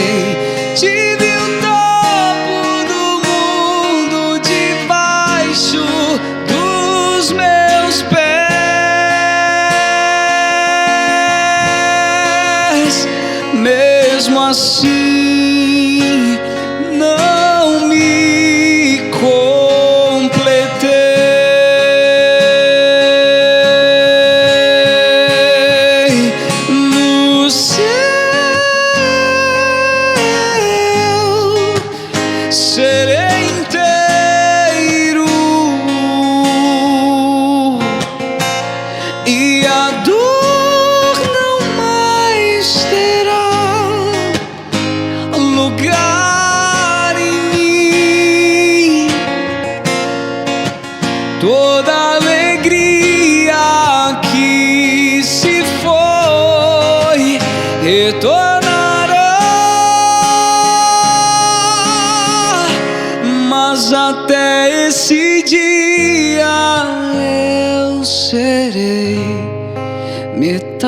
Tive o topo do mundo debaixo dos meus pés. Mesmo assim, não me completei. Serei inteiro e a dor não mais terá lugar em mim. Toda alegria que se foi retornará. Mas até esse dia eu serei metade.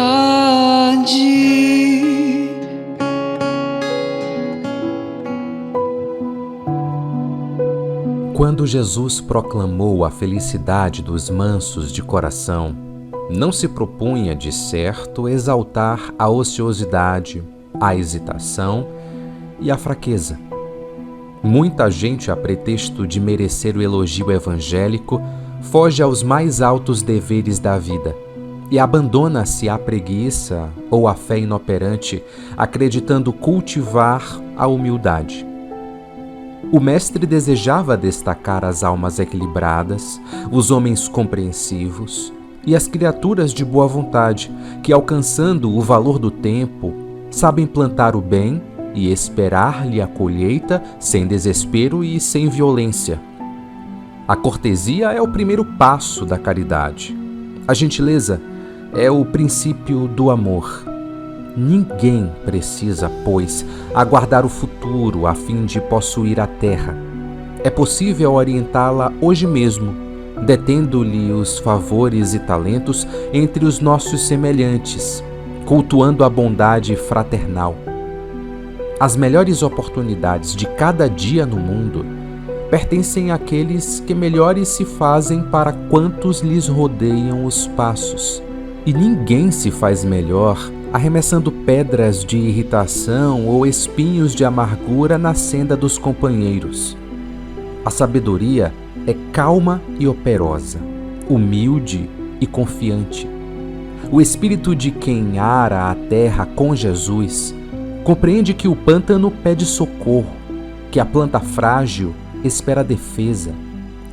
Quando Jesus proclamou a felicidade dos mansos de coração, não se propunha, de certo, exaltar a ociosidade, a hesitação e a fraqueza. Muita gente, a pretexto de merecer o elogio evangélico, foge aos mais altos deveres da vida e abandona-se à preguiça ou à fé inoperante, acreditando cultivar a humildade. O Mestre desejava destacar as almas equilibradas, os homens compreensivos e as criaturas de boa vontade, que, alcançando o valor do tempo, sabem plantar o bem e esperar-lhe a colheita sem desespero e sem violência. A cortesia é o primeiro passo da caridade. A gentileza é o princípio do amor. Ninguém precisa, pois, aguardar o futuro a fim de possuir a terra. É possível orientá-la hoje mesmo, detendo-lhe os favores e talentos entre os nossos semelhantes, cultuando a bondade fraternal. As melhores oportunidades de cada dia no mundo pertencem àqueles que melhores se fazem para quantos lhes rodeiam os passos. E ninguém se faz melhor arremessando pedras de irritação ou espinhos de amargura na senda dos companheiros. A sabedoria é calma e operosa, humilde e confiante. O espírito de quem ara a terra com Jesus compreende que o pântano pede socorro, que a planta frágil espera defesa,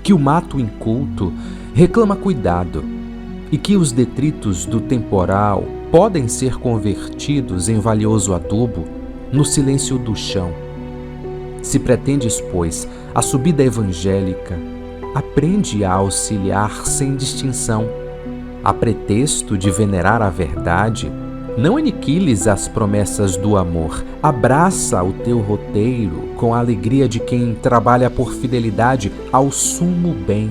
que o mato inculto reclama cuidado e que os detritos do temporal podem ser convertidos em valioso adubo no silêncio do chão. Se pretendes, pois, a subida evangélica, aprende a auxiliar sem distinção. A pretexto de venerar a verdade, não aniquiles as promessas do amor. Abraça o teu roteiro com a alegria de quem trabalha por fidelidade ao sumo bem,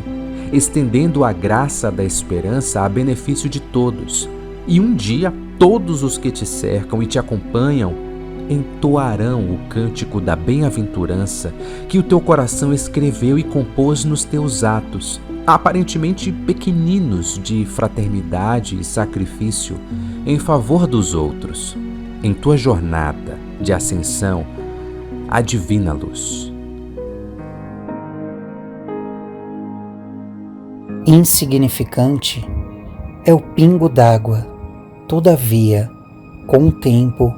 estendendo a graça da esperança a benefício de todos. E um dia todos os que te cercam e te acompanham entoarão o cântico da bem-aventurança que o teu coração escreveu e compôs nos teus atos, aparentemente pequeninos, de fraternidade e sacrifício em favor dos outros. Em tua jornada de ascensão, a divina luz. Insignificante é o pingo d'água, todavia, com o tempo,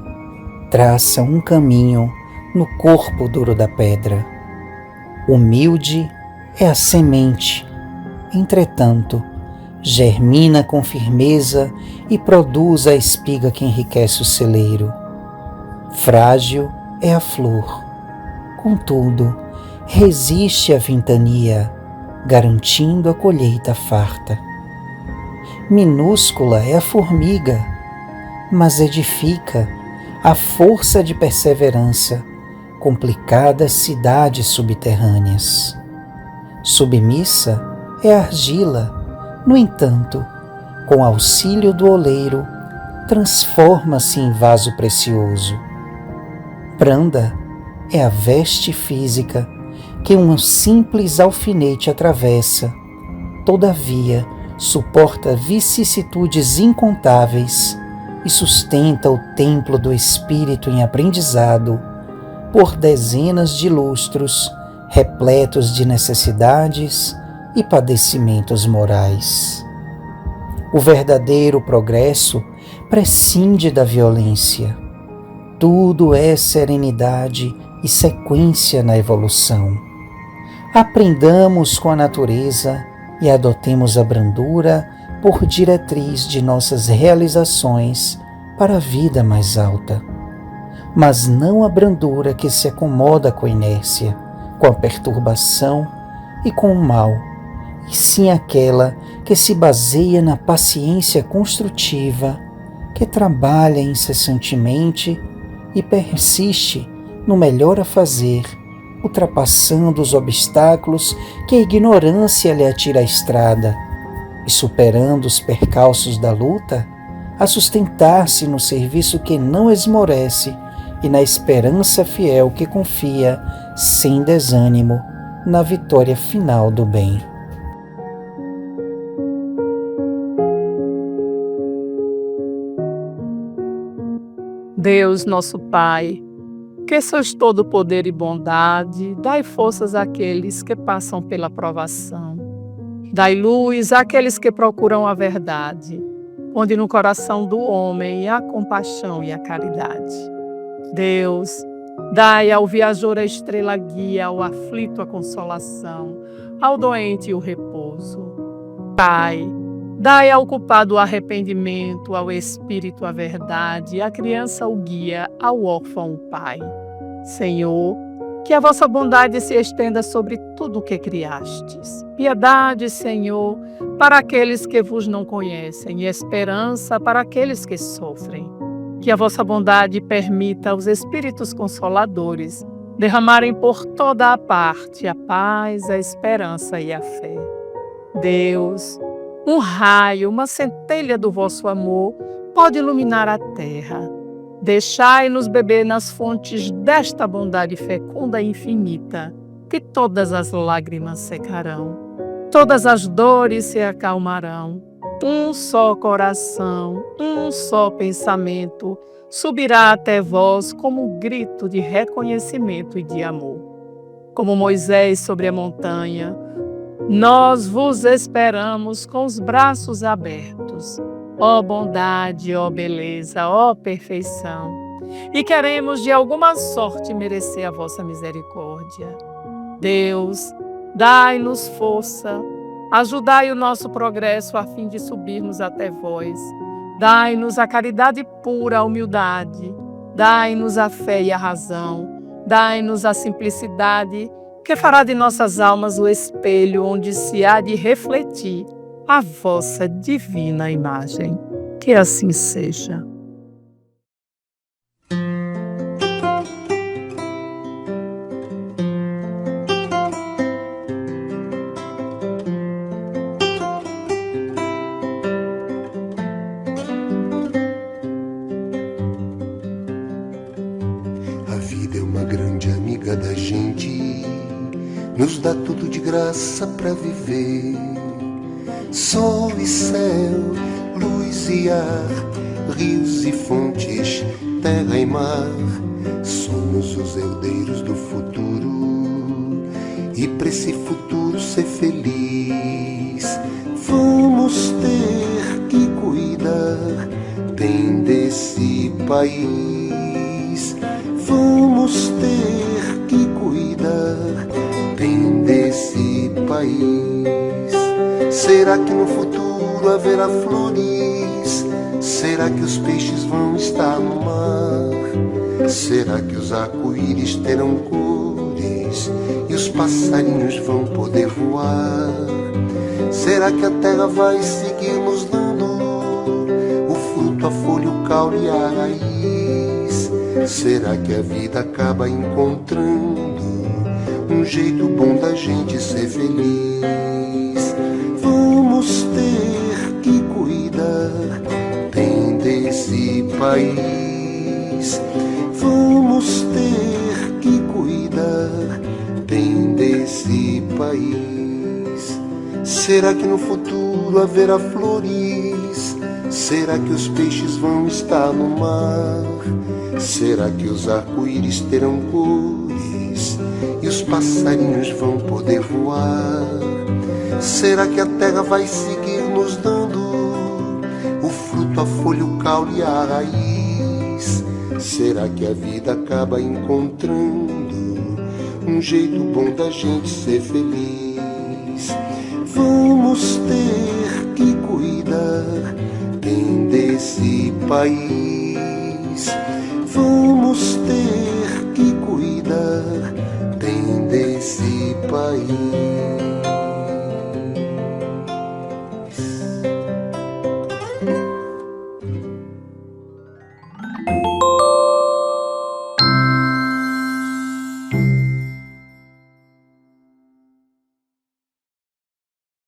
traça um caminho no corpo duro da pedra. Humilde é a semente, entretanto, germina com firmeza e produz a espiga que enriquece o celeiro. Frágil é a flor, contudo, resiste à ventania, garantindo a colheita farta. Minúscula é a formiga, mas edifica a força de perseverança complicadas cidades subterrâneas. Submissa é a argila, no entanto, com auxílio do oleiro, transforma-se em vaso precioso. Branda é a veste física que um simples alfinete atravessa, todavia suporta vicissitudes incontáveis e sustenta o templo do espírito em aprendizado por dezenas de lustros repletos de necessidades e padecimentos morais. O verdadeiro progresso prescinde da violência. Tudo é serenidade e sequência na evolução. Aprendamos com a natureza e adotemos a brandura por diretriz de nossas realizações para a vida mais alta. Mas não a brandura que se acomoda com a inércia, com a perturbação e com o mal, e sim aquela que se baseia na paciência construtiva, que trabalha incessantemente e persiste no melhor a fazer, ultrapassando os obstáculos que a ignorância lhe atira à estrada e superando os percalços da luta, a sustentar-se no serviço que não esmorece e na esperança fiel que confia, sem desânimo, na vitória final do bem. Deus, nosso Pai, que sois todo poder e bondade, dai forças àqueles que passam pela provação. Dai luz àqueles que procuram a verdade, onde no coração do homem há compaixão e a caridade. Deus, dai ao viajor a estrela guia, ao aflito a consolação, ao doente o repouso. Pai, dai ao culpado o arrependimento, ao espírito a verdade, à criança o guia, ao órfão o pai. Senhor, que a vossa bondade se estenda sobre tudo o que criastes. Piedade, Senhor, para aqueles que vos não conhecem, e esperança para aqueles que sofrem. Que a vossa bondade permita aos Espíritos Consoladores derramarem por toda a parte a paz, a esperança e a fé. Deus, um raio, uma centelha do vosso amor pode iluminar a terra. Deixai-nos beber nas fontes desta bondade fecunda e infinita, que todas as lágrimas secarão, todas as dores se acalmarão. Um só coração, um só pensamento subirá até vós como um grito de reconhecimento e de amor. Como Moisés sobre a montanha, nós vos esperamos com os braços abertos. Ó bondade, ó beleza, ó perfeição. E queremos de alguma sorte merecer a vossa misericórdia. Deus, dai-nos força. Ajudai o nosso progresso a fim de subirmos até vós. Dai-nos a caridade pura, a humildade. Dai-nos a fé e a razão. Dai-nos a simplicidade, que fará de nossas almas o espelho onde se há de refletir a vossa divina imagem. Que assim seja. Da gente, nos dá tudo de graça pra viver. Sol e céu, luz e ar, rios e fontes, terra e mar. Somos os herdeiros do futuro e pra esse futuro ser feliz vamos ter que cuidar bem desse país. Vamos ter que cuidar bem desse país. Será que no futuro futuro haverá flores? Será que os peixes vão estar no mar? Será que os arco-íris terão cores e os passarinhos vão poder voar? Será que a terra vai seguir nos dando o fruto, a folha, o caule e a raiz? Será que a vida acaba encontrando um jeito bom da gente ser feliz? Vamos ter que cuidar bem desse país. Vamos ter que cuidar bem desse país. Será que no futuro haverá flores? Será que os peixes vão estar no mar? Será que os arco-íris terão cores e os passarinhos vão poder voar? Será que a terra vai seguir nos dando o fruto, a folha, o caule e a raiz? Será que a vida acaba encontrando um jeito bom da gente ser feliz? Vamos ter que cuidar bem desse país.